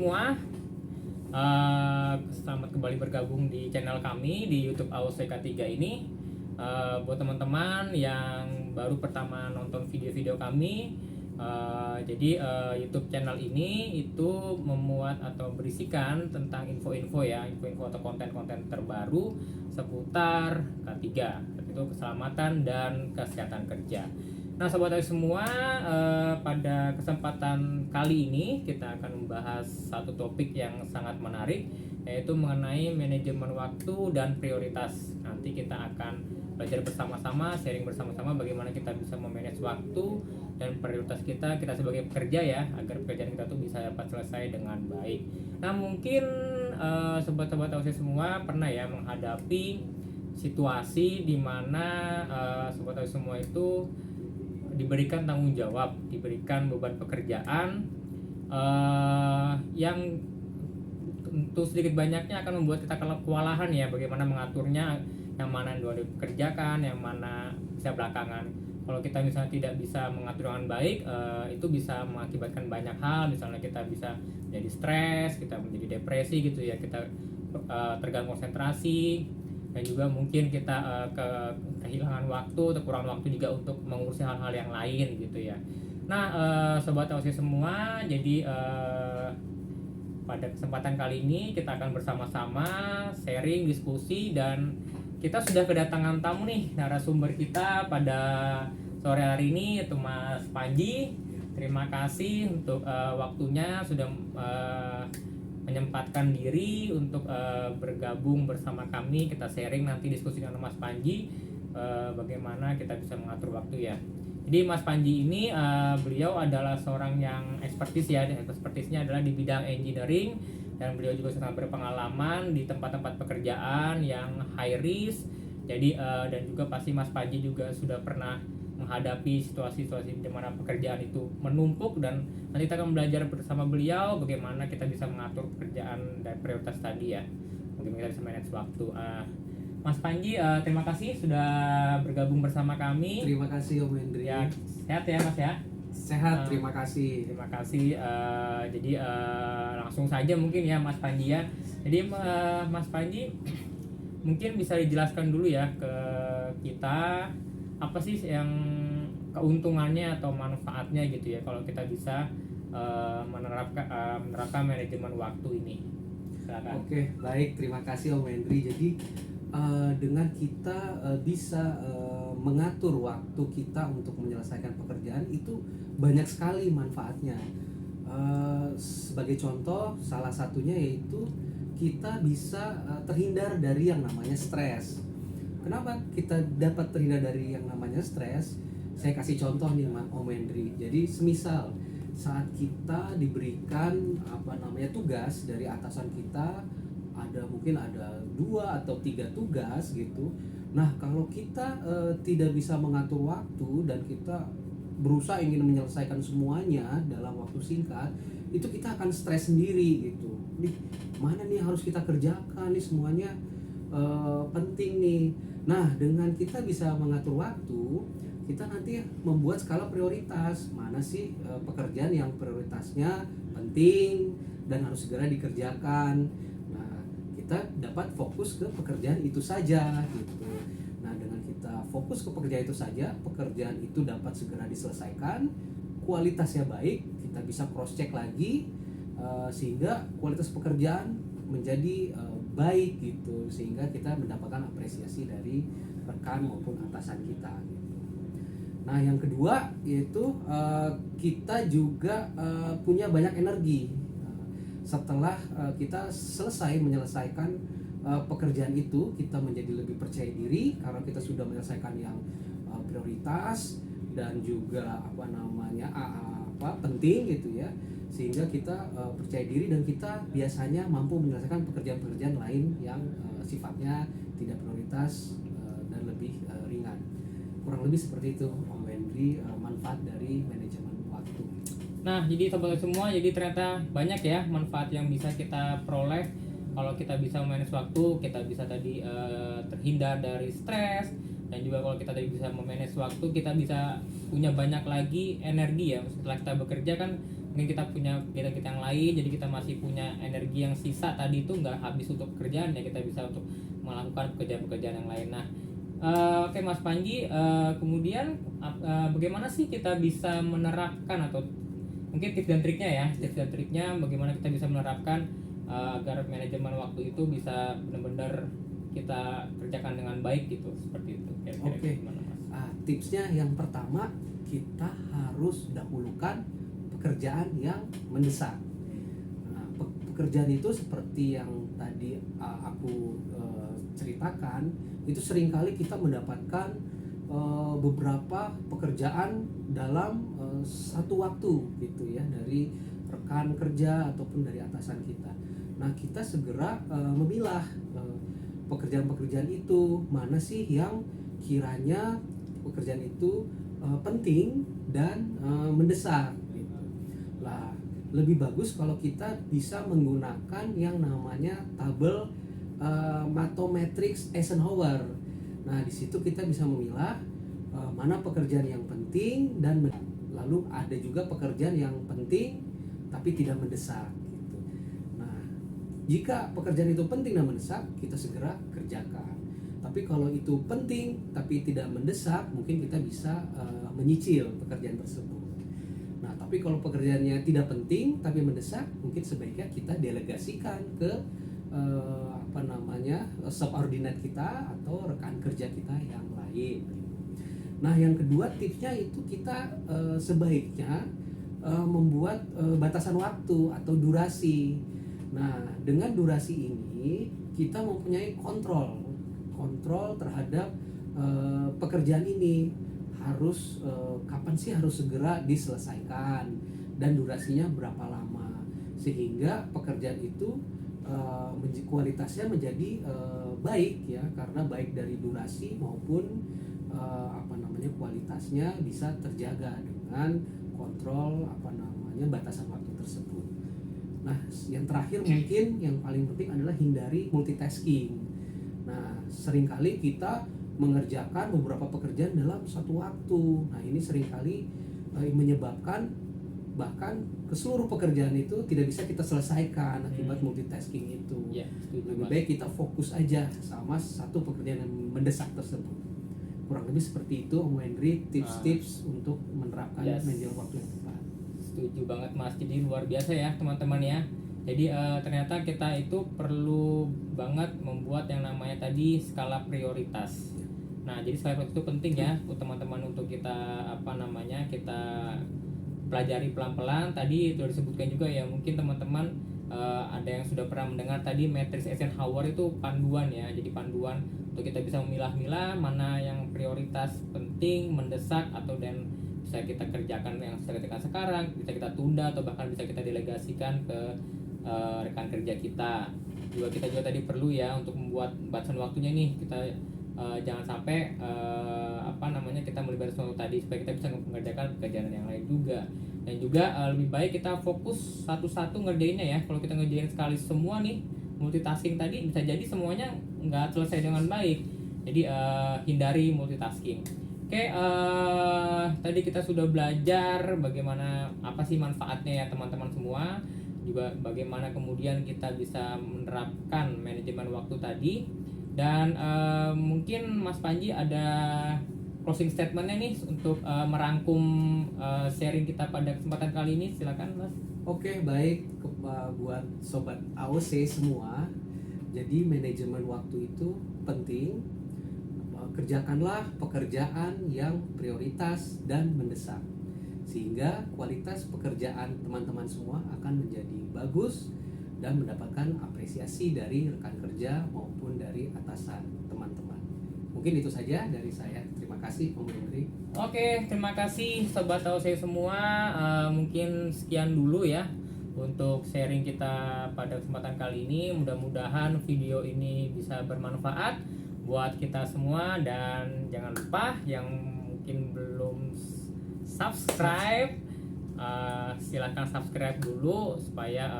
semua, selamat kembali bergabung di channel kami di YouTube AOSK3 ini. Buat teman-teman yang baru pertama nonton video-video kami, jadi YouTube channel ini itu memuat atau berisikan tentang info-info atau konten-konten terbaru seputar K3, yaitu keselamatan dan kesehatan kerja. Nah, sobat AOS semua, pada kesempatan kali ini kita akan membahas satu topik yang sangat menarik, yaitu mengenai manajemen waktu dan prioritas. Nanti kita akan belajar bersama-sama, sharing bersama-sama bagaimana kita bisa memanage waktu dan prioritas kita sebagai pekerja ya, agar pekerjaan kita tuh bisa dapat selesai dengan baik. Nah, mungkin sobat-sobat AOS semua pernah ya menghadapi situasi di mana sobat AOS semua itu diberikan tanggung jawab, diberikan beban pekerjaan yang tentu sedikit banyaknya akan membuat kita kewalahan ya, bagaimana mengaturnya, yang mana yang dulu dikerjakan, yang mana bisa belakangan. Kalau kita misalnya tidak bisa mengatur dengan baik, itu bisa mengakibatkan banyak hal. Misalnya kita bisa menjadi stres, kita menjadi depresi gitu ya, kita terganggu konsentrasi, dan juga mungkin kita kehilangan waktu atau kurang waktu juga untuk mengurusi hal-hal yang lain gitu ya. Nah, sobat AOS semua, jadi pada kesempatan kali ini kita akan bersama-sama sharing, diskusi, dan kita sudah kedatangan tamu nih, narasumber kita pada sore hari ini, yaitu Mas Panji. Terima kasih untuk waktunya sudah menyempatkan diri untuk bergabung bersama kami. Kita sharing nanti diskusi dengan Mas Panji, bagaimana kita bisa mengatur waktu ya. Jadi Mas Panji ini beliau adalah seorang yang ekspertis ya, ekspertisnya adalah di bidang engineering, dan beliau juga sangat berpengalaman di tempat-tempat pekerjaan yang high risk. Jadi dan juga pasti Mas Panji juga sudah pernah menghadapi situasi-situasi di mana pekerjaan itu menumpuk, dan nanti kita akan belajar bersama beliau bagaimana kita bisa mengatur pekerjaan dan prioritas tadi ya, bagaimana kita bisa manage waktu. Mas Panji, terima kasih sudah bergabung bersama kami. Terima kasih Om Hendri. Ya, sehat ya Mas ya? Sehat, terima kasih. Terima kasih. Jadi langsung saja mungkin ya Mas Panji ya. Jadi Mas Panji mungkin bisa dijelaskan dulu ya ke kita, apa sih yang keuntungannya atau manfaatnya gitu ya kalau kita bisa menerapkan manajemen waktu ini. Silakan. Oke, baik, terima kasih Om Hendri. Jadi dengan kita bisa mengatur waktu kita untuk menyelesaikan pekerjaan itu banyak sekali manfaatnya. Sebagai contoh, salah satunya yaitu kita bisa terhindar dari yang namanya stres. Kenapa kita dapat terhindar dari yang namanya stres? Saya kasih contoh nih Om Hendri. Jadi semisal saat kita diberikan tugas dari atasan kita, mungkin ada 2 atau 3 tugas gitu. Nah, kalau kita tidak bisa mengatur waktu dan kita berusaha ingin menyelesaikan semuanya dalam waktu singkat, itu kita akan stres sendiri gitu. Nih, mana nih harus kita kerjakan nih, semuanya penting nih. Nah, dengan kita bisa mengatur waktu, kita nanti membuat skala prioritas. Mana sih pekerjaan yang prioritasnya penting dan harus segera dikerjakan. Nah, kita dapat fokus ke pekerjaan itu saja gitu. Nah, dengan kita fokus ke pekerjaan itu saja, pekerjaan itu dapat segera diselesaikan, kualitasnya baik, kita bisa cross check lagi sehingga kualitas pekerjaan menjadi baik gitu, sehingga kita mendapatkan apresiasi dari rekan maupun atasan kita gitu. Nah, yang kedua yaitu kita juga punya banyak energi setelah kita selesai menyelesaikan pekerjaan itu. Kita menjadi lebih percaya diri karena kita sudah menyelesaikan yang prioritas dan juga penting gitu ya, sehingga kita percaya diri dan kita biasanya mampu menyelesaikan pekerjaan-pekerjaan lain yang sifatnya tidak prioritas dan lebih ringan. Kurang lebih seperti itu Om Hendri, manfaat dari manajemen waktu. Nah, jadi sobat semua, jadi ternyata banyak ya manfaat yang bisa kita peroleh kalau kita bisa memanage waktu. Kita bisa tadi terhindar dari stres, dan juga kalau kita tadi bisa memanage waktu, kita bisa punya banyak lagi energi ya. Setelah kita bekerja kan mungkin kita punya kita yang lain, jadi kita masih punya energi yang sisa tadi itu nggak habis untuk pekerjaan ya, kita bisa untuk melakukan pekerjaan-pekerjaan yang lain. Nah, oke Mas Panji, kemudian bagaimana sih kita bisa menerapkan, atau mungkin tips dan triknya ya, tips dan triknya bagaimana kita bisa menerapkan agar manajemen waktu itu bisa benar-benar kita kerjakan dengan baik gitu, seperti itu. Kira-kira Oke. gimana, Mas? Tipsnya yang pertama, kita harus dahulukan pekerjaan yang mendesak. Nah, pekerjaan itu seperti yang tadi aku ceritakan, itu seringkali kita mendapatkan beberapa pekerjaan dalam satu waktu gitu ya, dari rekan kerja ataupun dari atasan kita. Nah, kita segera memilah pekerjaan-pekerjaan itu, mana sih yang kiranya pekerjaan itu penting dan mendesak gitu. Lah, lebih bagus kalau kita bisa menggunakan yang namanya tabel Mathematrix Eisenhower. Nah, di situ kita bisa memilah mana pekerjaan yang penting dan lalu ada juga pekerjaan yang penting tapi tidak mendesak gitu. Nah, jika pekerjaan itu penting dan mendesak, kita segera kerjakan. Tapi kalau itu penting tapi tidak mendesak, mungkin kita bisa menyicil pekerjaan tersebut. Nah, tapi kalau pekerjaannya tidak penting tapi mendesak, mungkin sebaiknya kita delegasikan ke subordinate kita atau rekan kerja kita yang lain. Nah, yang kedua tipsnya itu kita sebaiknya membuat batasan waktu atau durasi. Nah, dengan durasi ini kita mempunyai kontrol terhadap pekerjaan ini, harus kapan sih harus segera diselesaikan dan durasinya berapa lama, sehingga pekerjaan itu kualitasnya menjadi baik ya, karena baik dari durasi maupun kualitasnya bisa terjaga dengan kontrol batasan waktu tersebut. Nah, yang terakhir mungkin yang paling penting adalah hindari multitasking. Nah, seringkali kita mengerjakan beberapa pekerjaan dalam satu waktu. Nah, ini seringkali menyebabkan bahkan ke seluruh pekerjaan itu tidak bisa kita selesaikan akibat multitasking itu. Ya, lebih baik kita fokus aja sama satu pekerjaan yang mendesak tersebut. Kurang lebih seperti itu, Om Henry, tips-tips untuk menerapkan manajemen waktu yang tepat. Setuju banget Mas, jadi luar biasa ya teman-teman ya. Jadi ternyata kita itu perlu banget membuat yang namanya tadi skala prioritas. Nah, jadi skala prioritas itu penting ya untuk teman-teman, untuk kita kita pelajari pelan-pelan. Tadi sudah disebutkan juga ya, mungkin teman-teman ada yang sudah pernah mendengar tadi matriks Eisenhower, itu panduan ya. Jadi panduan untuk kita bisa memilah-milah mana yang prioritas penting, mendesak, atau dan bisa kita kerjakan yang bisa kita kerjakan sekarang, bisa kita tunda, atau bahkan bisa kita delegasikan ke rekan kerja kita. Kita juga tadi perlu ya untuk membuat batasan waktunya nih, kita jangan sampai kita melibatkan waktu tadi, supaya kita bisa mengerjakan pekerjaan yang lain juga. Dan juga lebih baik kita fokus satu-satu ngerjainnya ya. Kalau kita ngerjain sekali semua nih, multitasking tadi, bisa jadi semuanya nggak selesai dengan baik. Jadi hindari multitasking. Oke, tadi kita sudah belajar bagaimana apa sih manfaatnya ya teman-teman semua, juga bagaimana kemudian kita bisa menerapkan manajemen waktu tadi. Dan mungkin Mas Panji ada closing statementnya nih untuk merangkum sharing kita pada kesempatan kali ini, silakan Mas. Oke, baik buat sobat AOC semua. Jadi manajemen waktu itu penting. Kerjakanlah pekerjaan yang prioritas dan mendesak, sehingga kualitas pekerjaan teman-teman semua akan menjadi bagus dan mendapatkan apresiasi dari rekan kerja maupun dari atasan teman-teman. Mungkin itu saja dari saya. Terima kasih, Om Henry. Oke, terima kasih sobat AOC semua. Mungkin sekian dulu ya untuk sharing kita pada kesempatan kali ini. Mudah-mudahan video ini bisa bermanfaat buat kita semua, dan jangan lupa yang mungkin belum subscribe, silahkan subscribe dulu supaya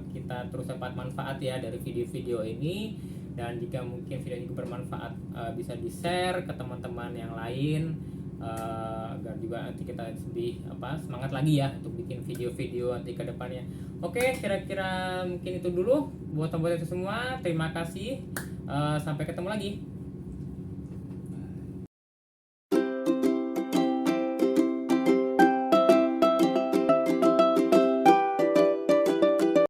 kita terus dapat manfaat ya dari video-video ini. Dan jika mungkin video ini bermanfaat, bisa di share ke teman-teman yang lain. agar juga nanti kita lebih semangat lagi ya untuk bikin video-video nanti ke depannya. Oke, kira-kira mungkin itu dulu buat itu semua. Terima kasih. Sampai ketemu lagi.